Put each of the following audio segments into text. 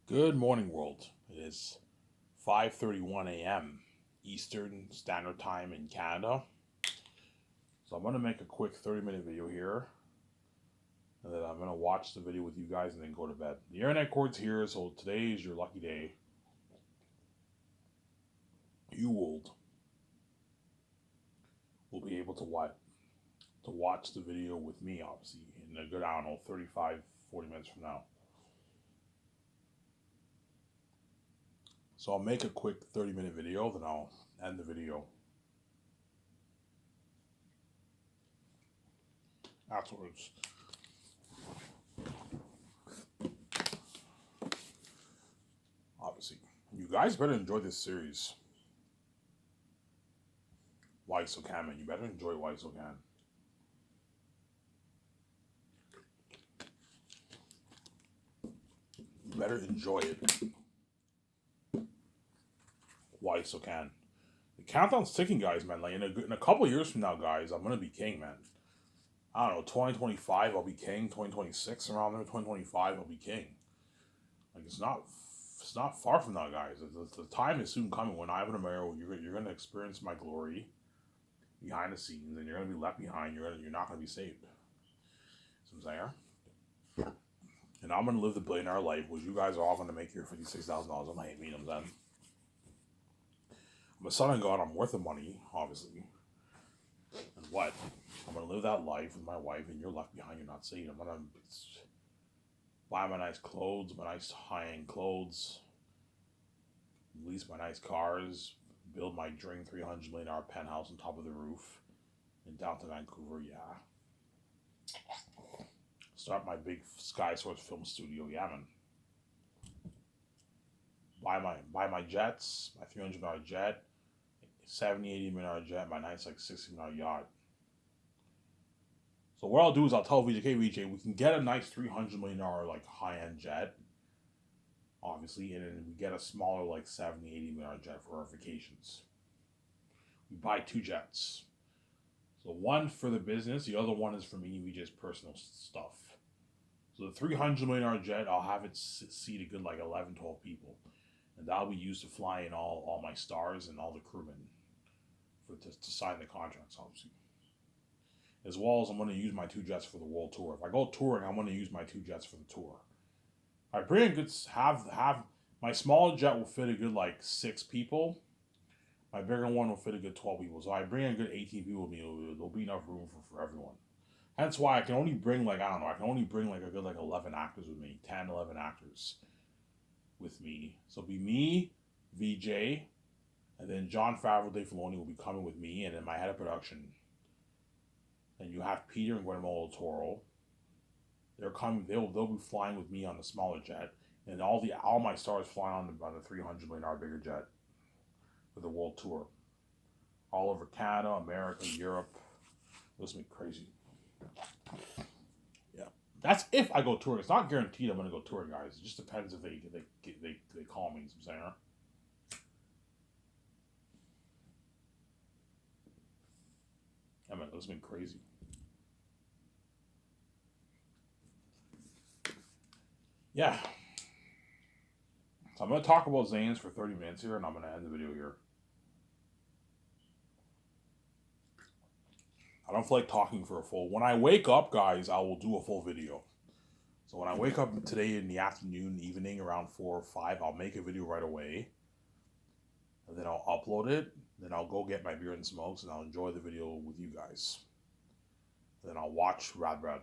Good morning, world. It is 5:31 a.m. Eastern Standard Time in Canada. So I'm going to make a quick 30-minute video here, and then I'm going to watch the video with you guys and then go to bed. The internet cord's here, so today is your lucky day. You will be able to watch the video with me, obviously, in a good, I don't know, 35, 40 minutes from now. So I'll make a quick 30-minute video, then I'll end the video afterwards. Obviously, you guys better enjoy this series. Why So Can, man. You better enjoy Why So Can. You better enjoy it. Why So Can. The countdown's ticking, guys, man. Like, in a couple years from now, guys, I'm going to be king, man. I don't know, 2025, I'll be king. 2026, around there, 2025, I'll be king. Like, it's not far from now, guys. The time is soon coming when Ivan Amaro, you're going to experience my glory behind the scenes, and you're going to be left behind. You're not going to be saved. See what I'm saying? And I'm going to live the billionaire life, which you guys are all going to make your $56,000 on my hate meetings then. I'm a son of God, I'm worth the money, obviously. And what? I'm going to live that life with my wife, and you're left behind, you're not saved. I'm going to buy my nice clothes, my nice high-end clothes, lease my nice cars, build my dream $300 million penthouse on top of the roof in downtown Vancouver, yeah. Start my big Sky Source film studio, yeah, man. Buy my jets, my $300 jet, $70-80 million jet, my nice like $60 million yacht. So what I'll do is I'll tell VJ, we can get a nice $300 million like high end jet, obviously, and then we get a smaller like $70-80 million jet for our vacations. We buy two jets. So one for the business, the other one is for me and VJ's personal stuff. So the $300 million jet, I'll have it seat a good like 11, 12 people. And that'll be used to fly in all my stars and all the crewmen to sign the contracts, obviously. As well as I'm going to use my two jets for the world tour. If I go touring, I'm going to use my two jets for the tour. I bring a good have my smaller jet will fit a good like 6 people. My bigger one will fit a good 12 people. So I bring a good 18 people with me. There'll be enough room for everyone. Hence why I can only bring like, I don't know, I can only bring like a good like 11 actors with me. 10, 11 actors with me. So it'll be me, VJ, and then Jon Favreau, Dave Filoni will be coming with me, and then my head of production. And you have Peter and Guillermo del Toro. They're coming. They'll be flying with me on the smaller jet, and all my stars flying on the $300 million bigger jet for the world tour, all over Canada, America, Europe. This will be crazy. Yeah, that's if I go touring. It's not guaranteed I'm going to go touring, guys. It just depends if they call me. I'm saying. I mean, this has been crazy. Yeah. So I'm going to talk about Zanes for 30 minutes here, and I'm going to end the video here. I don't feel like talking for a full. When I wake up, guys, I will do a full video. So when I wake up today in the afternoon, evening, around 4 or 5, I'll make a video right away. And then I'll upload it. Then I'll go get my beer and smokes, and I'll enjoy the video with you guys. And then I'll watch Rad Brad.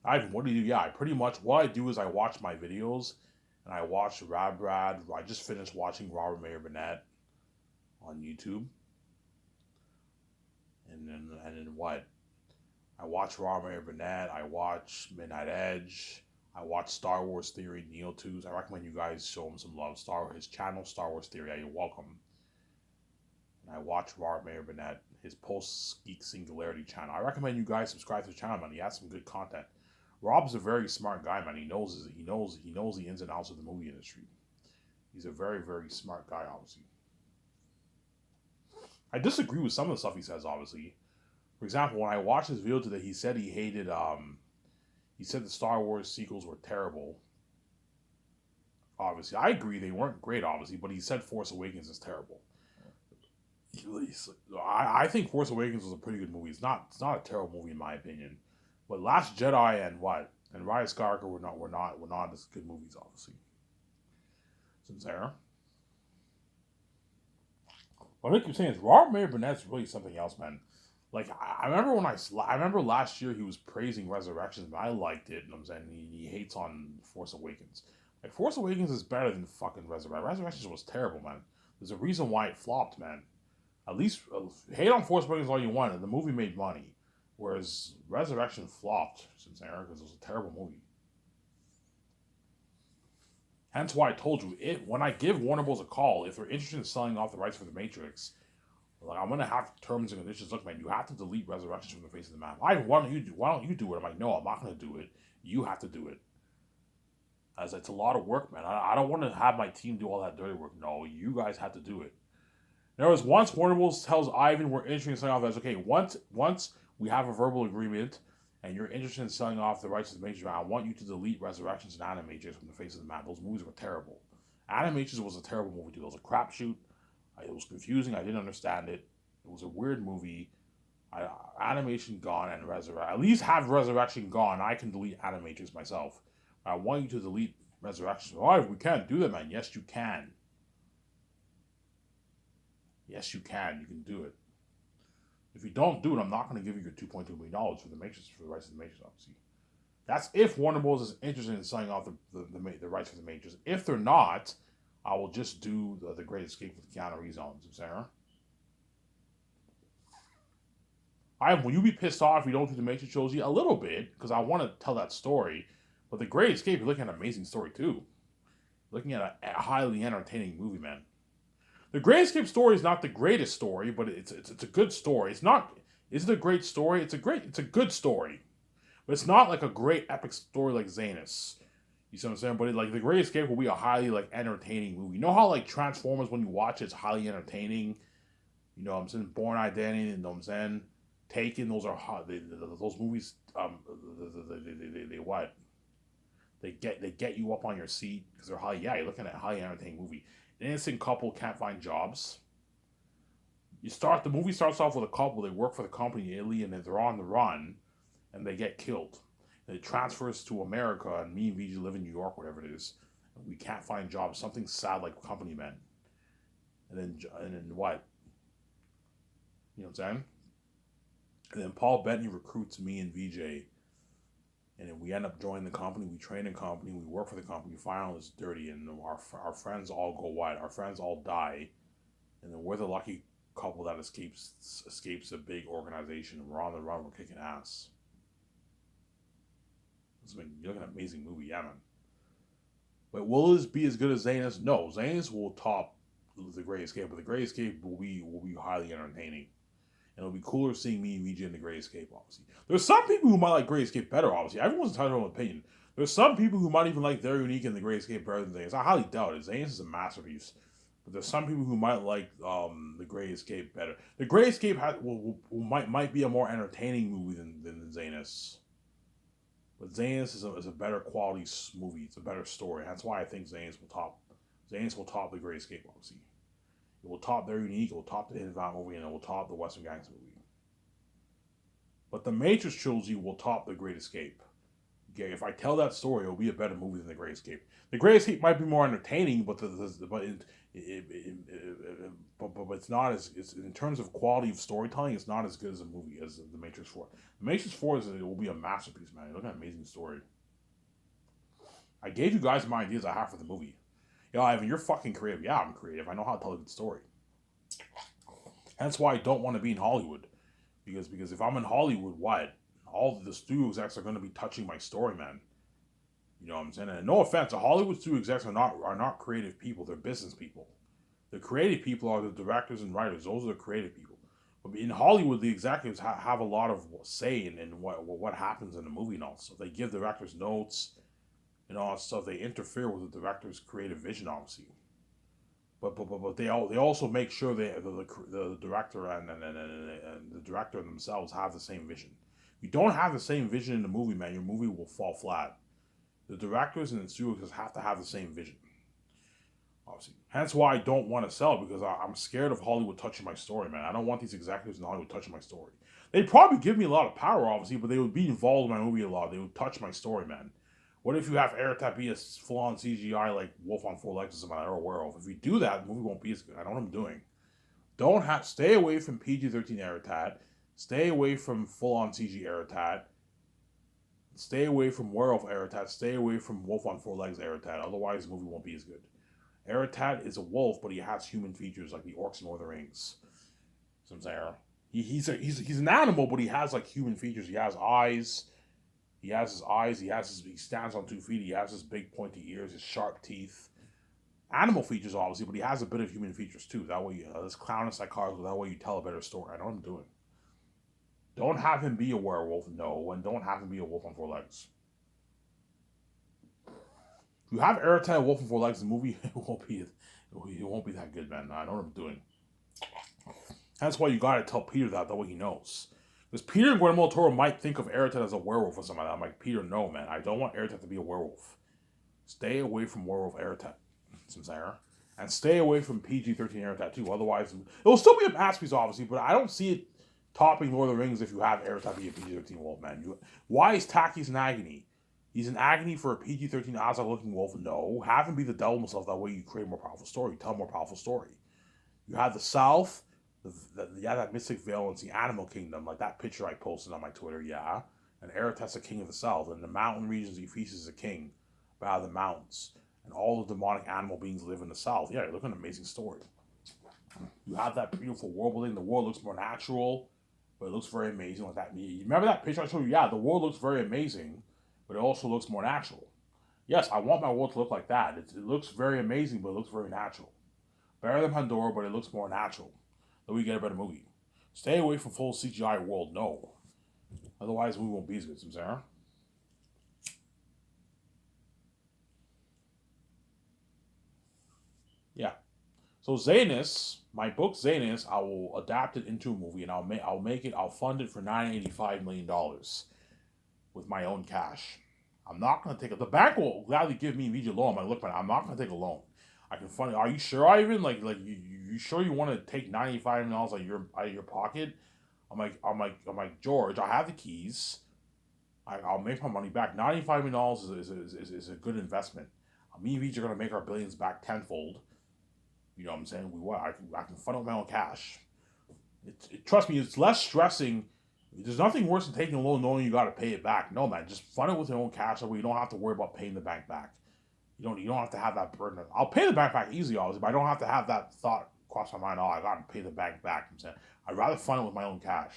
Ivan, what do you do? Yeah, I pretty much, what I do is I watch my videos, and I watch Rad Brad. I just finished watching Robert Mayer Burnett on YouTube. And then what? I watch Robert Mayer Burnett. I watch Midnight Edge. I watch Star Wars Theory, Neo Tubes. I recommend you guys show him some love. His channel, Star Wars Theory. Yeah, you're welcome. And I watch Robert Mayer Burnett, his Post Geek Singularity channel. I recommend you guys subscribe to the channel, man. He has some good content. Rob's a very smart guy, man. He knows the ins and outs of the movie industry. He's a very, very smart guy, obviously. I disagree with some of the stuff he says, obviously. For example, when I watched his video today, he said he hated He said the Star Wars sequels were terrible. Obviously, I agree they weren't great, obviously, but he said Force Awakens is terrible. I think Force Awakens was a pretty good movie. It's not a terrible movie in my opinion. But Last Jedi and what and Rise of Skywalker were not as good movies, obviously. Sincere. What I keep saying is Robert Mayer Burnett's really something else, man. Like I remember I remember last year he was praising Resurrections, but I liked it. And I'm saying he hates on Force Awakens. Like Force Awakens is better than fucking Resurrections. Resurrections was terrible, man. There's a reason why it flopped, man. At least hate on Force Awakens all you want, and the movie made money, whereas Resurrection flopped since Eric because it was a terrible movie. Hence why I told you it when I give Warner Bros. A call, if they're interested in selling off the rights for the Matrix, like I'm gonna have terms and conditions. Look, man, you have to delete Resurrections from the face of the map. Why don't you do it? I'm like, no, I'm not gonna do it. You have to do it. As it's a lot of work, man. I don't want to have my team do all that dirty work. No, you guys have to do it. There was once Warner Bros. Tells Ivan we're interested in selling off. That's okay. Once we have a verbal agreement, and you're interested in selling off the rights to the Matrix, I want you to delete Resurrections and Animatrix from the face of the map. Those movies were terrible. Animatrix was a terrible movie too. It was a crapshoot. It was confusing. I didn't understand it. It was a weird movie. Animation gone and Resurrection. At least have Resurrection gone. I can delete Animatrix myself. I want you to delete Resurrection. Oh, we can't do that, man. Yes, you can. Yes, you can. You can do it. If you don't do it, I'm not going to give you your $2.2 million for the Matrix for the rights of the Matrix. Obviously, that's if Warner Bros. Is interested in selling off the rights for the Matrix. If they're not, I will just do the Great Escape with Keanu Reeves on Sarah. Will you be pissed off if you don't do the Matrix trilogy? A little bit, because I want to tell that story. But the Great Escape, you're looking at an amazing story too. Looking at a highly entertaining movie, man. The Great Escape story is not the greatest story, but it's a good story. It's not. Is it a great story? It's a good story, but it's not like a great epic story like Zanus. You see what I'm saying? But like the Great Escape will be a highly like entertaining movie. You know how like Transformers when you watch it's highly entertaining. You know what I'm saying? Born Identity, you know what I'm saying? Taken, those are hot. Those movies. They what? They get you up on your seat because they're high. Yeah, you're looking at a highly entertaining movie. An innocent couple can't find jobs. The movie starts off with a couple. They work for the company in Italy, and they're on the run, and they get killed. And it transfers to America, and me and VG live in New York, whatever it is. And we can't find jobs. Something sad like company men. And then what? You know what I'm saying? And then Paul Bettany recruits me and VJ, and then we end up joining the company. We train in company. We work for the company. We find out it's dirty, and our friends all go white. Our friends all die, and then we're the lucky couple that escapes a big organization. We're on the run. We're kicking ass. You're looking at an amazing movie, yeah, man. But will this be as good as Zanus? No, Zanus will top the Great Escape, but the Great Escape will be highly entertaining. And it'll be cooler seeing me and VJ in the Great Escape, obviously. There's some people who might like Great Escape better, obviously. Everyone's entitled to their own opinion. There's some people who might even like They're Unique and the Great Escape better than Zanus. I highly doubt it. Zanus is a masterpiece. But there's some people who might like the Great Escape better. The Great Escape might be a more entertaining movie than Zanus. But Zanus is a better quality movie. It's a better story. That's why I think Zanus will top. Zanus will top the Great Escape, obviously. It will top Their Unique, it will top the Hidden Valley movie, and it will top the Western Gangs movie. But the Matrix trilogy will top the Great Escape. Okay, if I tell that story, it will be a better movie than the Great Escape. The Great Escape might be more entertaining, but it's not as in terms of quality of storytelling, it's not as good as a movie as the Matrix 4. The Matrix 4 it will be a masterpiece, man. Look at an amazing story. I gave you guys my ideas I have for the movie. Yo, Ivan, you're fucking creative. Yeah, I'm creative. I know how to tell a good story. That's why I don't want to be in Hollywood. Because if I'm in Hollywood, what? All the studio execs are going to be touching my story, man. You know what I'm saying? And no offense, the Hollywood studio execs are not creative people. They're business people. The creative people are the directors and writers. Those are the creative people. But in Hollywood, the executives have a lot of say in what happens in the movie and all. So they give directors notes and all that stuff. They interfere with the director's creative vision, obviously. But they also make sure the director and the director themselves have the same vision. You don't have the same vision in the movie, man. Your movie will fall flat. The directors and the studios have to have the same vision. Obviously. Hence why I don't want to sell, because I'm scared of Hollywood touching my story, man. I don't want these executives in Hollywood touching my story. They'd probably give me a lot of power, obviously, but they would be involved in my movie a lot. They would touch my story, man. What if you have Airtat be a full-on CGI like Wolf on Four Legs or something I don't aware of? If you do that, the movie won't be as good. I know what I'm doing. Stay away from PG-13 Airtat. Stay away from full-on CG Airtat. Stay away from Werewolf Airtat. Stay away from Wolf on Four Legs Airtat. Otherwise, the movie won't be as good. Airtat is a wolf, but he has human features like the orcs in Lord of the Rings. So I'm saying he's an animal, but he has like human features. He has eyes. He has his eyes. He stands on 2 feet. He has his big pointy ears, his sharp teeth. Animal features, obviously, but he has a bit of human features too. That way, this clown and psychology. That way, you tell a better story. I know what I'm doing. Don't have him be a werewolf, no, and don't have him be a wolf on 4 legs. If you have Airtat and Wolf on 4 legs, the movie it won't be that good, man. I know what I'm doing. That's why you gotta tell Peter that way he knows. Because Peter and Guillermo del Toro might think of Airtat as a werewolf or something like that. I'm like, Peter, no, man. I don't want Airtat to be a werewolf. Stay away from werewolf Airtat. And stay away from PG-13 Airtat too. Otherwise, it will still be a masterpiece, obviously, but I don't see it topping Lord of the Rings if you have Airtat be a PG-13 wolf, man. Why is Takis in agony? He's in agony for a PG-13 Azog-looking wolf? No. Have him be the devil himself. That way you create a more powerful story. You tell a more powerful story. You have the South, that Mystic Vale, and the Animal Kingdom, like that picture I posted on my Twitter, yeah. And Airtat's the king of the South. And the mountain regions, he feasts as a king out of the mountains. And all the demonic animal beings live in the South. Yeah, you're looking at an amazing story. You have that beautiful world building. The world looks more natural, but it looks very amazing. Like that. You remember that picture I showed you? Yeah, the world looks very amazing, but it also looks more natural. Yes, I want my world to look like that. It looks very amazing, but it looks very natural. Better than Pandora, but it looks more natural. Then we get a better movie. Stay away from full CGI world, no. Otherwise, we won't be as good, Sarah. Yeah. So Zanus, my book Zanus, I will adapt it into a movie, and I'll fund it for $985 million with my own cash. I'm not going to take it. The bank will gladly give me immediate loan. I'm not going to take a loan. I can fund it. Are you sure, Ivan? Like you sure you want to take $95 million out of your pocket? I'm like George. I have the keys. I'll make my money back. $95 million is a good investment. Me and VJ are going to make our billions back tenfold. You know what I'm saying? I can fund it with my own cash. Trust me, it's less stressing. There's nothing worse than taking a loan knowing you got to pay it back. No, man, just fund it with your own cash so you don't have to worry about paying the bank back. You don't have to have that burden. I'll pay the bank back easily, obviously, but I don't have to have that thought cross my mind. Oh, I got to pay the bank back. I'm saying I'd rather fund it with my own cash.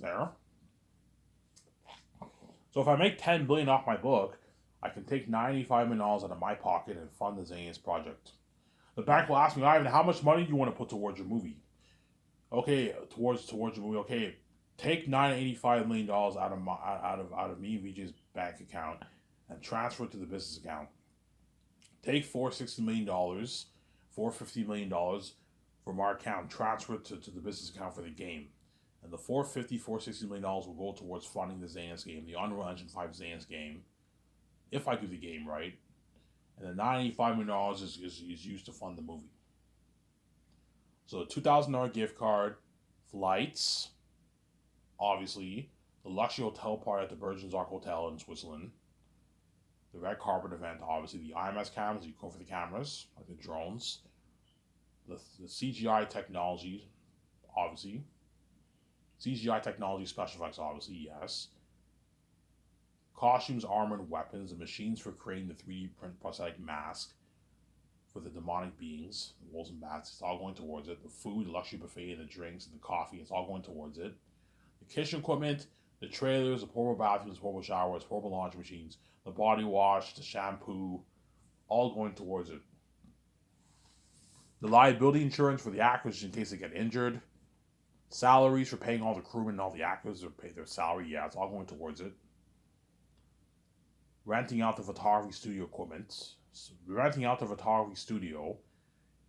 There. So if I make $10 billion off my book, I can take $95 million out of my pocket and fund the Zanus project. The bank will ask me, Ivan, how much money do you want to put towards your movie? Okay, towards your movie. Okay, take $985 million out of me and VJ's bank account and transfer it to the business account. Take $460 million, $450 million from our account, transfer it to the business account for the game. And the $460 million will go towards funding the Zanus game, the Unreal Engine 5 Zanus game, if I do the game right. And the $95 million is used to fund the movie. So the $2,000 gift card, flights, obviously, the luxury hotel party at the Bergenzark Hotel in Switzerland, the red carpet event, obviously, the IMS cameras, you go for the cameras, like the drones, the CGI technology, obviously, CGI technology, special effects, obviously, yes. Costumes, armor, and weapons, the machines for creating the 3D print prosthetic mask for the demonic beings, the wolves and bats, it's all going towards it. The food, the luxury buffet, and the drinks, and the coffee, it's all going towards it. The kitchen equipment, the trailers, the portable bathrooms, the portable showers, portable laundry machines, the body wash, the shampoo, all going towards it. The liability insurance for the actors in case they get injured. Salaries for paying all the crewmen and all the actors to pay their salary. Yeah, it's all going towards it. Renting out the photography studio equipment. Renting out the photography studio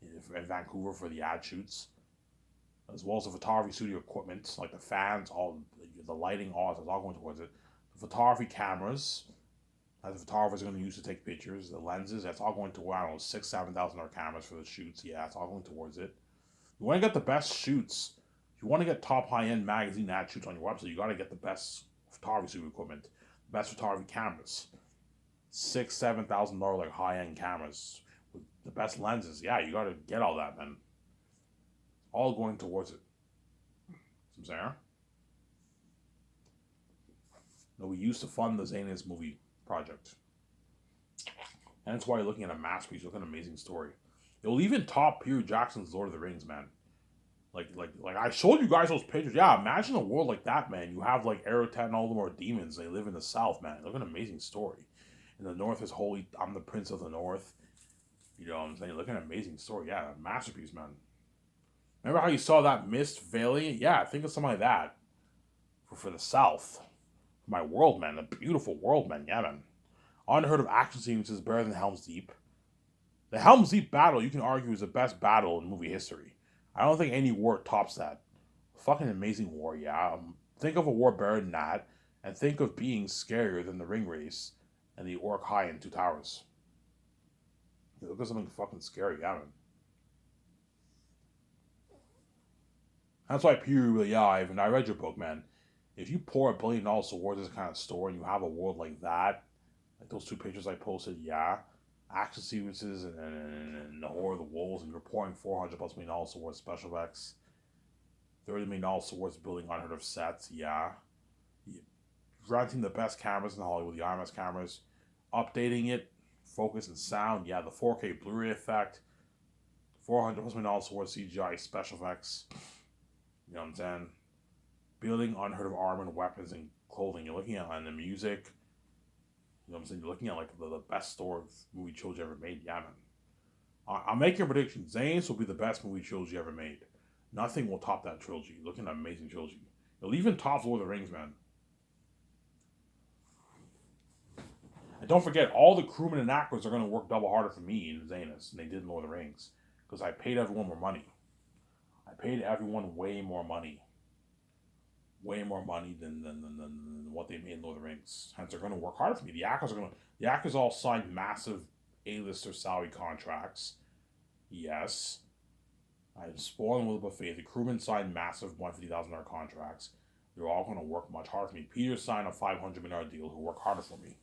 in Vancouver for the ad shoots. as well as the photography studio equipment, like the fans, all the lighting, all that's all going towards it. The photography cameras that the photographers are going to use to take pictures, the lenses, that's all going to, I don't know, $6,000-7,000 cameras for the shoots. Yeah, it's all going towards it. You want to get the best shoots. If you want to get top high-end magazine ad shoots on your website, you got to get the best photography studio equipment, best photography cameras, $6,000-7,000 like high-end cameras with the best lenses. Yeah, you got to get all that, man. All going towards it. I'm saying. No, we used to fund the Zayn's movie project, and that's why you're looking at a masterpiece, looking at an amazing story. It will even top Peter Jackson's Lord of the Rings, man. Like I showed you guys those pictures. Yeah, imagine a world like that, man. You have like Erotet and all of them are demons. They live in the south, man. Look at an amazing story. In the north is holy. I'm the prince of the north. You know what I'm saying? Look at an amazing story. Yeah, a masterpiece, man. Remember how you saw that mist veiling? Yeah, think of something like that for the south. My world, man. A beautiful world, man. Yeah, man. Unheard of action sequences better than Helm's Deep. The Helm's Deep battle, you can argue, is the best battle in movie history. I don't think any war tops that. Fucking amazing war, yeah. Think of a war better than that, and think of being scarier than the ring race and the Orc High in Two Towers. You look at something fucking scary, yeah, man. That's why Peter really, yeah, Ivan, I read your book, man. If you pour $1 billion towards this kind of story and you have a world like that, like those two pictures I posted, yeah, action sequences and the Horror of the Wolves, and you're pouring $400+ million towards special effects, $30 million towards building unheard of sets, yeah. Renting the best cameras in Hollywood, the IMAX cameras, updating it, focus and sound, yeah, the 4K Blu-ray effect, $400+ million towards CGI special effects, you know what I'm saying? Building unheard of armor and weapons and clothing. You're looking at and the music. You know what I'm saying? You're looking at like the best story movie trilogy ever made. Yeah, man. I'm making a prediction. Zane's will be the best movie trilogy ever made. Nothing will top that trilogy. Looking at an amazing trilogy. It'll even top Lord of the Rings, man. And don't forget, all the crewmen and actors are going to work double harder for me in Zanus than they did in Lord of the Rings. Because I paid everyone more money. I paid everyone way more money. Way more money than what they made in Lord of the Rings. Hence, they're going to work hard for me. The actors all signed massive A-lister salary contracts. Yes, I'm spoiling with a buffet. The crewmen signed massive $150,000 contracts. They're all going to work much harder for me. Peter signed a $500 million deal. Who work harder for me.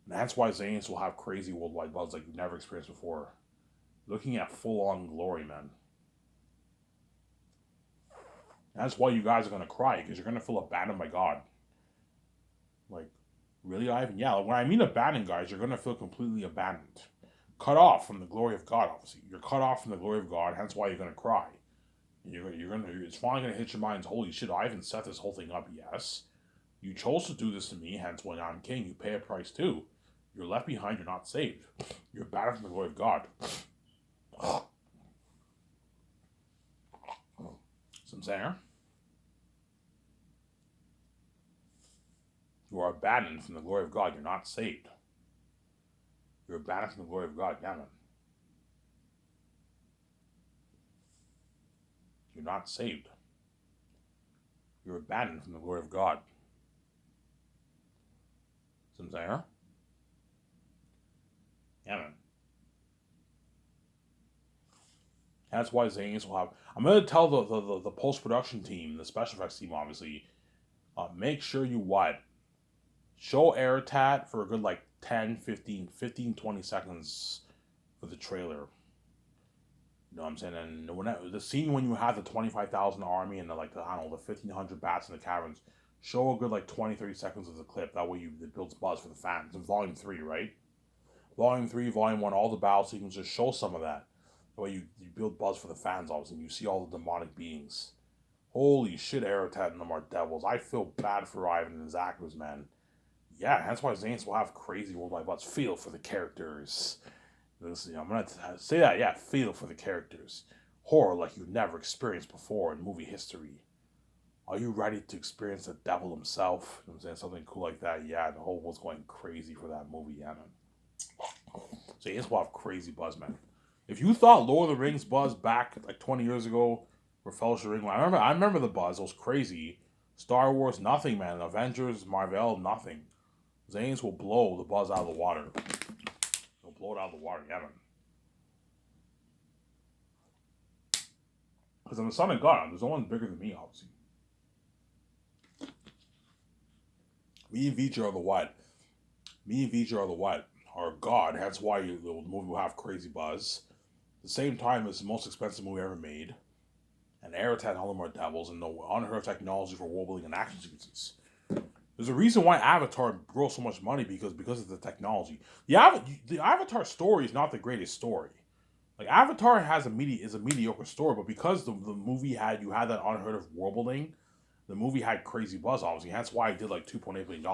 And that's why Zayn's will have crazy worldwide buzz like you've never experienced before. Looking at full-on glory, man. That's why you guys are going to cry, because you're going to feel abandoned by God. Like, really, Ivan? Yeah, when I mean abandoned, guys, you're going to feel completely abandoned. Cut off from the glory of God, obviously. You're cut off from the glory of God, hence why you're going to cry. It's finally going to hit your minds, holy shit, Ivan set this whole thing up, yes. You chose to do this to me, hence when I'm king, you pay a price too. You're left behind, you're not saved. You're abandoned from the glory of God. Some saying? You are abandoned from the glory of God. You're not saved. You're abandoned from the glory of God. Yeah, man. You're not saved. You're abandoned from the glory of God. Some saying? Yeah, man. That's why Zayn's will have. I'm going to tell the post production team, the special effects team, obviously, make sure you what? Show Erotet for a good like 10, 15, 20 seconds for the trailer. You know what I'm saying? And the scene when you have the 25,000 army and the 1,500 bats in the caverns, show a good like 20, 30 seconds of the clip. That way it builds buzz for the fans. In Volume 3, right? Volume 3, Volume 1, all the battle sequences, show some of that. That way you build buzz for the fans, obviously, and you see all the demonic beings. Holy shit, Erotet and them are devils. I feel bad for Ivan and his actors, man. Yeah, that's why Zayn's will have crazy worldwide buzz. Feel for the characters. Listen, I'm going to say that, yeah, feel for the characters. Horror like you've never experienced before in movie history. Are you ready to experience the devil himself? You know what I'm saying? Something cool like that. Yeah, the whole world's going crazy for that movie, yeah, man. So Zayn's will have crazy buzz, man. If you thought Lord of the Rings buzz back like 20 years ago For Fellowship of the Ring. I remember the buzz. It was crazy. Star Wars, nothing, man. Avengers, Marvel, nothing. Zanes will blow the buzz out of the water. They'll blow it out of the water, yeah, man. Because I'm the son of God. There's no one bigger than me, obviously. Me and Vijay are the what? Me and Vijay are the what? Are God. That's why the movie will have crazy buzz. At the same time, it's the most expensive movie ever made. And Avatar had all more devils and no unheard of technology for world building and action sequences. There's a reason why Avatar grows so much money because of the technology. The Avatar story is not the greatest story. Like Avatar is a mediocre story, but because the movie had that unheard of world building, the movie had crazy buzz. Obviously, that's why it did like $2.8 billion.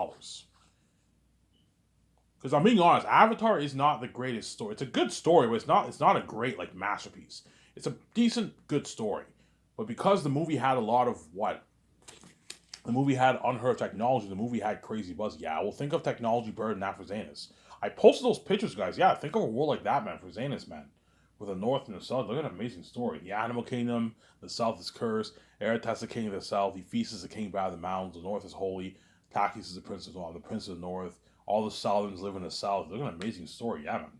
Because I'm being honest, Avatar is not the greatest story. It's a good story, but it's not a great like masterpiece. It's a decent, good story, but because the movie had a lot of what the movie had unheard technology. The movie had crazy buzz. Yeah, well, think of technology better than that for Zanus. I posted those pictures, guys. Yeah, think of a world like that, man, for Zanus, man. With the North and the South. Look at an amazing story. The Animal Kingdom, the South is cursed. Eretz is the king of the South. He feasts as the king by the mountains. The North is holy. Takis is the prince of the North. The prince of the North. All the Southerners live in the South. Look at an amazing story. Yeah, man.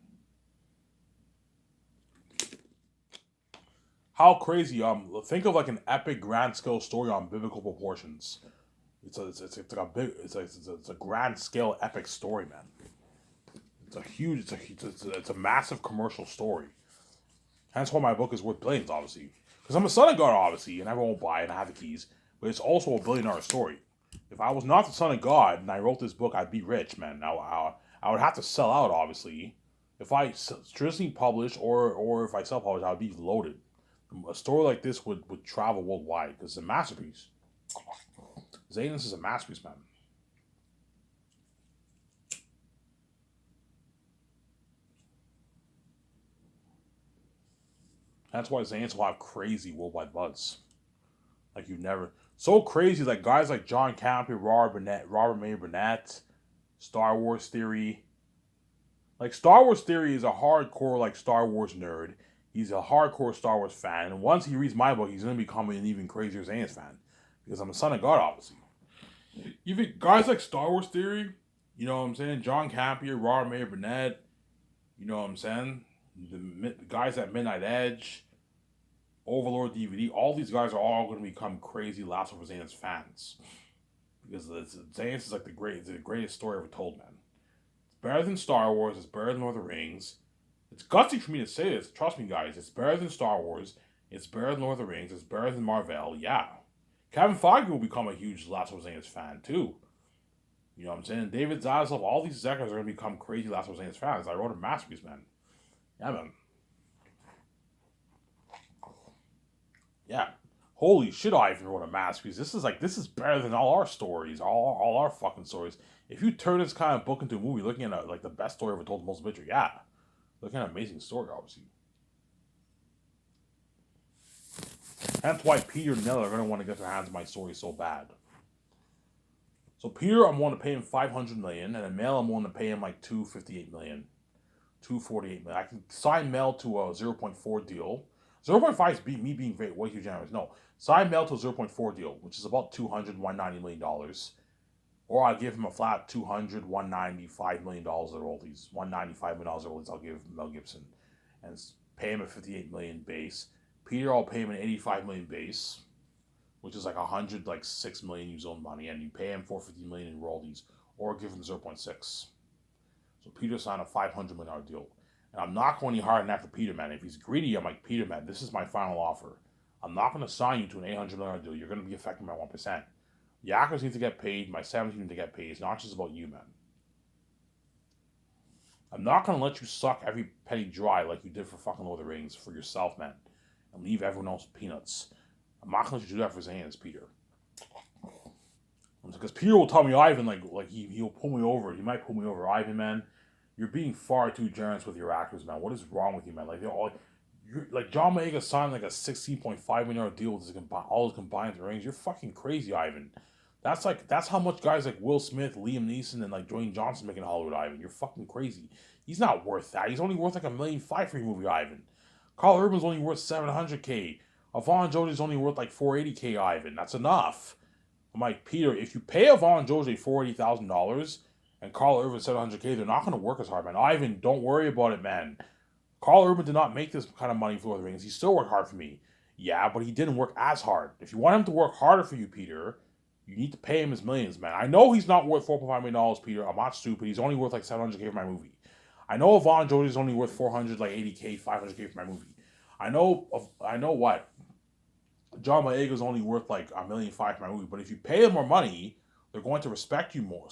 How crazy. Think of like an epic grand scale story on biblical proportions. It's like a big it's a grand scale epic story, man. It's a massive commercial story. Hence why my book is worth billions, obviously. Because I'm a son of God, obviously, and everyone will buy it and I have the keys. But it's also a $1 billion story. If I was not the son of God and I wrote this book, I'd be rich, man. Now I would have to sell out, obviously. If I traditionally publish or if I self publish, I would be loaded. A story like this would travel worldwide because it's a masterpiece. Zanus is a masterpiece, man. That's why Zanus will have crazy worldwide buzz. Like you've never. So crazy, like guys like John Campea, Robert May Burnett, Star Wars Theory. Like Star Wars Theory is a hardcore like Star Wars nerd. He's a hardcore Star Wars fan. And once he reads my book, he's gonna become an even crazier Zanus fan. Because I'm a son of God, obviously. Even guys like Star Wars Theory, you know what I'm saying? John Campea, Robert May Burnett, you know what I'm saying? The guys at Midnight Edge, Overlord DVD, all these guys are all going to become crazy Last of Us Zanus fans. Because Zanus is like the greatest story ever told, man. It's better than Star Wars, it's better than Lord of the Rings. It's gutsy for me to say this, trust me, guys. It's better than Star Wars, it's better than Lord of the Rings, it's better than Marvel, yeah. Kevin Feige will become a huge Last of Us Zanus fan, too. You know what I'm saying? David Zaslav, all these executives are going to become crazy Last of Us Zanus fans. I wrote a masterpiece, man. Yeah, man. Yeah. Holy shit, Ivan wrote a masterpiece. This is better than all our stories, all our fucking stories. If you turn this kind of book into a movie, looking at like the best story ever told, the most picture, yeah. Looking at an amazing story, obviously. That's why Peter and Nell are going to want to get their hands on my story so bad. So Peter, I'm going to pay him $500 million, and then Mel, I'm going to pay him like $258 million, $248 million. I can sign Mel to a 0.4 deal. 0.5 is me being way too generous. No, sign Mel to a 0.4 deal, which is about $190 million. Or I'll give him a flat $195 million of royalties. $195 million of royalties I'll give Mel Gibson. And pay him a $58 million base. Peter, I'll pay him an $85 million base, which is like $6 million use own money, and you pay him $450 million in royalties, or give him 0.6. So Peter signed a $500 million deal. And I'm not going any harder than that for Peter, man. If he's greedy, I'm like, Peter, man, this is my final offer. I'm not going to sign you to an $800 million deal. You're going to be affected by 1%. The actors need to get paid. My 17 need to get paid. It's not just about you, man. I'm not going to let you suck every penny dry like you did for fucking Lord of the Rings for yourself, man. And leave everyone else peanuts. I'm not going to let you do that for Zanus, Peter. Because Peter will tell me, Ivan, he'll pull me over. He might pull me over. Ivan, man, you're being far too generous with your actors, man. What is wrong with you, man? Like John Boyega signed like a $16.5 million deal with all his combined earnings. You're fucking crazy, Ivan. That's how much guys like Will Smith, Liam Neeson, and like Dwayne Johnson make in Hollywood, Ivan. You're fucking crazy. He's not worth that. He's only worth like $1.5 million for your movie, Ivan. Carl Urban's only worth $700K. Yvonne Josie's only worth like 480K, Ivan. That's enough. I'm like, Peter, if you pay Yvonne Josie $480,000 and Carl Urban 700K, they're not going to work as hard, man. Ivan, don't worry about it, man. Carl Urban did not make this kind of money for Lord of the Rings. He still worked hard for me. Yeah, but he didn't work as hard. If you want him to work harder for you, Peter, you need to pay him his millions, man. I know he's not worth $4.5 million, Peter. I'm not stupid. He's only worth like 700K for my movie. I know Yvonne Josie's only worth 400, like 80K, 500K for my movie. I know what? John Boyega's only worth like $1.5 million for my movie. But if you pay them more money, they're going to respect you more,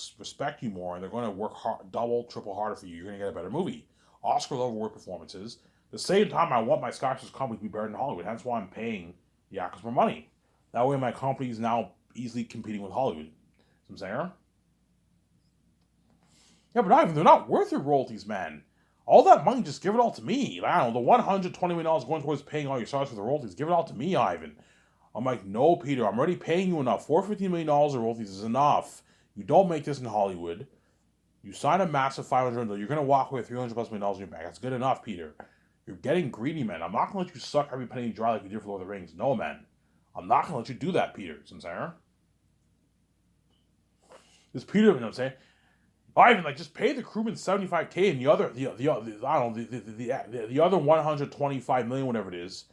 and they're going to work hard, double, triple harder for you. You're going to get a better movie. Oscar level work performances. At the same time, I want my Scottish company to be better than Hollywood. Hence why I'm paying the actors more money. That way, my company is now easily competing with Hollywood. See what I'm saying? Yeah, but Ivan, they're not worth your royalties, man. All that money, just give it all to me. Like, I don't know, the $120 million going towards paying all your stars for the royalties, give it all to me, Ivan. I'm like, no, Peter, I'm already paying you enough. $450 million of royalties is enough. You don't make this in Hollywood. You sign a massive $500 million, you're going to walk away with $300+ million in your bank. That's good enough, Peter. You're getting greedy, man. I'm not going to let you suck every penny dry like you did for Lord of the Rings. No, man. I'm not going to let you do that, Peter. Sincere? This Peter, you know what I'm saying? Ivan, like, just pay the crewman $75K and the other $125 million, whatever it is,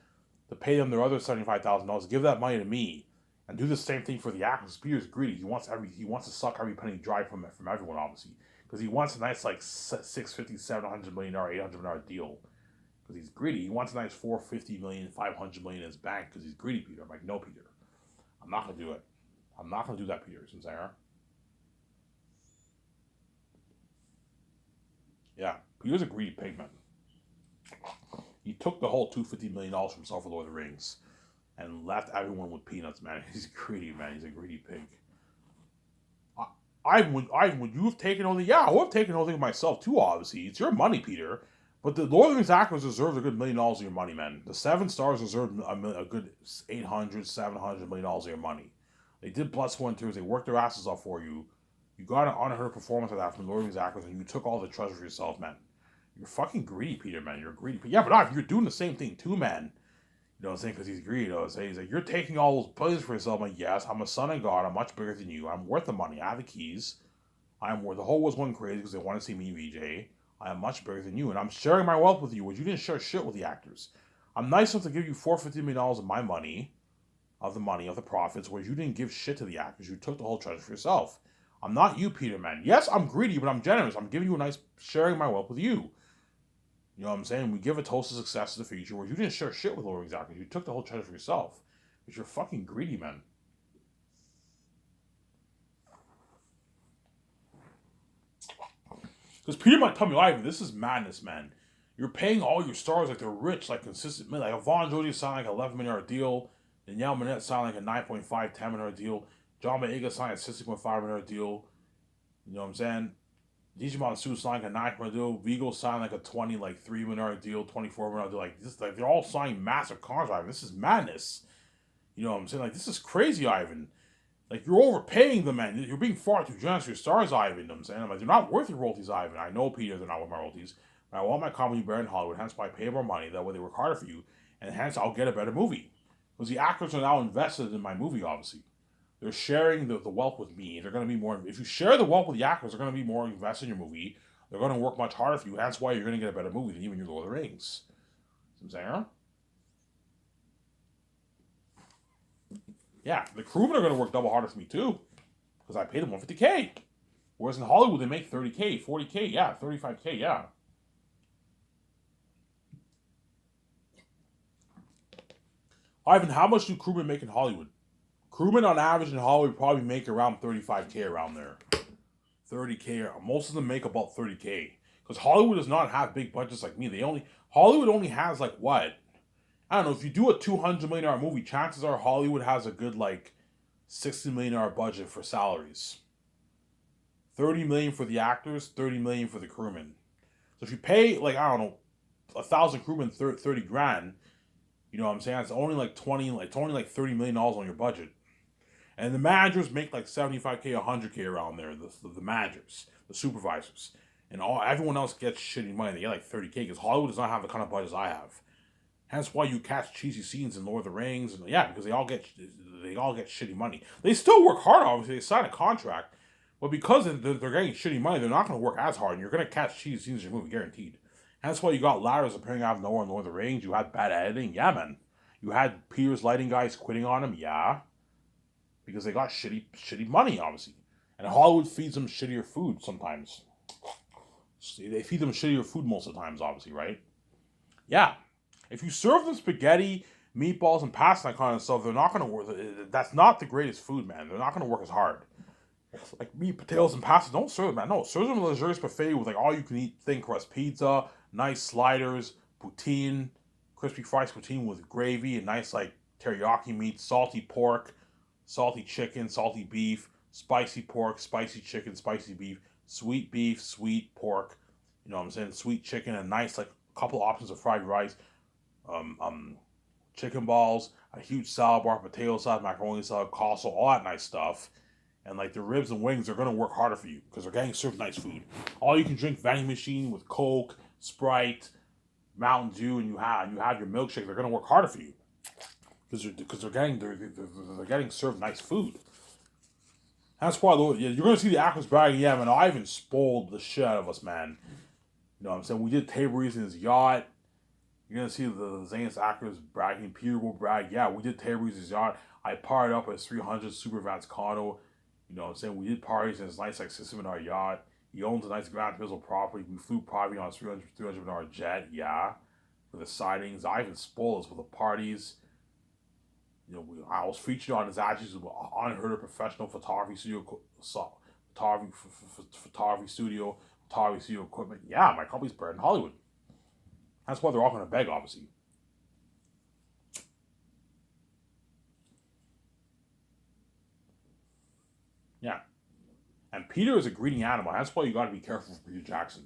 to pay them their other $75,000. Give that money to me, and do the same thing for the actors. Peter's greedy. He wants to suck every penny dry from everyone, obviously, because he wants a nice like $650, $700 million, $800 million deal. Because he's greedy. He wants a nice $450 million, $500 million in his bank because he's greedy, Peter. I'm like, no, Peter, I'm not gonna do it. I'm not gonna do that, Peter. Sincere? Yeah, Peter's a greedy pig, man. He took the whole $250 million from himself for Lord of the Rings and left everyone with peanuts, man. He's greedy, man. He's a greedy pig. Ivan, would you have taken all the... Yeah, I would have taken all the myself, too, obviously. It's your money, Peter. But the Lord of the Rings actors deserve a good $1 million of your money, man. The 7 stars deserve a good $800, $700 million of your money. They did Blood, Sweat, and Tears. They worked their asses off for you. You got an unheard performance of that from the Lord of the Rings actors, and you took all the treasure for yourself, man. You're fucking greedy, Peter, man. You're greedy. Yeah, but you're doing the same thing, too, man. You know what I'm saying? Because he's greedy. You know what I'm saying? He's like, you're taking all those pleasures for yourself. I'm like, yes, I'm a son of God. I'm much bigger than you. I'm worth the money. I have the keys. I'm worth... The whole was going crazy because they want to see me, VJ. I am much bigger than you, and I'm sharing my wealth with you, which you didn't share shit with the actors. I'm nice enough to give you $450 million of my money, of the profits, where you didn't give shit to the actors. You took the whole treasure for yourself. I'm not you, Peter, man. Yes, I'm greedy, but I'm generous. I'm giving you a nice... sharing my wealth with you. You know what I'm saying? We give a toast to success in the future, where you didn't share shit with Lord of the Rings actors. You took the whole treasure for yourself. Because you're fucking greedy, man. Because Peter might tell me, Ivan, this is madness, man. You're paying all your stars like they're rich, like consistent. Like Yvonne Josie signed like $11 million deal. Danielle Minette signed like a $9.5, $10 million deal. John Boyega signed a $6.5 million deal. You know what I'm saying? DJ Monsoon signed like a $9 million deal. Vigo signed like a $3 million deal, $24 million deal. Like this, like they're all signing massive contracts, Ivan. This is madness. You know what I'm saying? Like this is crazy, Ivan. Like, you're overpaying them, man. You're being far too generous with your stars, Ivan. You know what I'm saying? I'm like, they're not worth your royalties, Ivan. I know, Peter, they're not worth my royalties. But I want my company better in Hollywood. Hence why I pay more money. That way they work harder for you. And hence I'll get a better movie. Because the actors are now invested in my movie, obviously. They're sharing the wealth with me. They're going to be more... If you share the wealth with the actors, they're going to be more invested in your movie. They're going to work much harder for you. Hence why you're going to get a better movie than even your Lord of the Rings. See what I'm saying? Yeah, the crewmen are going to work double harder for me, too. Because I paid them $150K. Whereas in Hollywood, they make $30K, $40K, yeah, $35K, yeah. Ivan, how much do crewmen make in Hollywood? Crewmen on average in Hollywood probably make around $35K around there. $30K. Most of them make about $30K. Because Hollywood does not have big budgets like me. Hollywood only has like what? I don't know, if you do a $200 million movie, chances are Hollywood has a good like $60 million budget for salaries. $30 million for the actors, $30 million for the crewmen. So if you pay like, I don't know, 1,000 crewmen 30 grand, you know what I'm saying? It's only like $30 million on your budget. And the managers make like 75K, 100K around there. The managers, the supervisors, and everyone else gets shitty money. They get like 30K because Hollywood does not have the kind of budgets I have. Hence why you catch cheesy scenes in Lord of the Rings, and yeah, because they all get shitty money. They still work hard. Obviously, they sign a contract, but because they're getting shitty money, they're not going to work as hard. And you're going to catch cheesy scenes in your movie, guaranteed. Hence why you got ladders appearing out of nowhere in Lord of the Rings. You had bad editing, yeah, man. You had Peter's lighting guys quitting on him, yeah, because they got shitty money, obviously. And Hollywood feeds them shittier food sometimes. They feed them shittier food most of the times, obviously, right? Yeah. If you serve them spaghetti, meatballs, and pasta and that kind of stuff, they're not going to work. That's not the greatest food, man. They're not going to work as hard. Like meat, potatoes, and pasta, don't serve them, man. No, serve them a luxurious buffet with like all you can eat thin crust pizza, nice sliders, poutine, crispy fried poutine with gravy, and nice like teriyaki meat, salty pork, salty chicken, salty beef, spicy pork, spicy chicken, spicy beef, sweet pork. You know what I'm saying? Sweet chicken, and nice like couple options of fried rice, um, um, chicken balls, a huge salad bar, potato salad, macaroni salad, coleslaw, all that nice stuff. And like the ribs and wings are gonna work harder for you because they're getting served nice food. All you can drink vending machine with Coke, Sprite, Mountain Dew, and you have your milkshake. They're gonna work harder for you because they're getting served nice food. That's why you're gonna see the actors bragging. Yeah, man, Ivan spoiled the shit out of us, man. You know what I'm saying? We did table reads in his yacht. You're gonna see the Zane's actors bragging. Peter will brag. Yeah, we did table reads in his yacht. I partied up at his 300 Super Vans condo. You know what I'm saying? We did parties in his nice like system in our yacht. He owns a nice Grand Visual property. We flew private on a 300 jet. Yeah, for the sightings. Ivan spoiled us with the parties. You know, I was featured on his Ashes unheard of professional photography studio, photography studio, photography studio equipment. Yeah, my company's bred in Hollywood. That's why they're all going to beg, obviously. Yeah. And Peter is a greedy animal. That's why you got to be careful for Peter Jackson.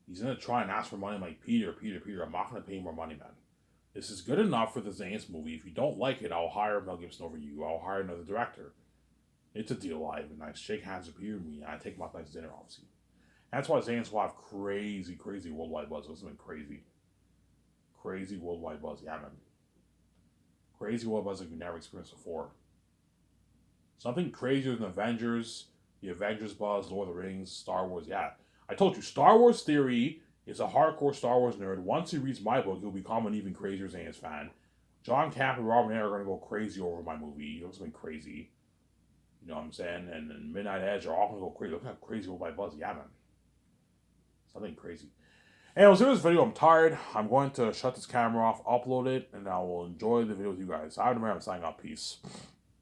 He's going to try and ask for money. I'm like, Peter, I'm not going to pay you more money, man. This is good enough for the Zane's movie. If you don't like it, I'll hire Mel Gibson over you. I'll hire another director. It's a deal. I have a nice shake hands with Peter and me. I take him out to nice dinner, obviously. That's why Zane's will have crazy worldwide buzz. It's been crazy. Crazy worldwide buzz. Yeah, man. Crazy worldwide buzz like we've never experienced before. Something crazier than Avengers, the Avengers buzz, Lord of the Rings, Star Wars. Yeah. I told you, Star Wars Theory is a hardcore Star Wars nerd. Once he reads my book, he'll become an even crazier Zane's fan. John Camp and Robert Nair are going to go crazy over my movie. It looks been crazy. You know what I'm saying? And Midnight Edge are all going to go crazy. Look how crazy over my buzz. Yeah, man. Something crazy. Anyways, in this video, I'm tired. I'm going to shut this camera off, upload it, and I will enjoy the video with you guys. I'm signing off. Peace.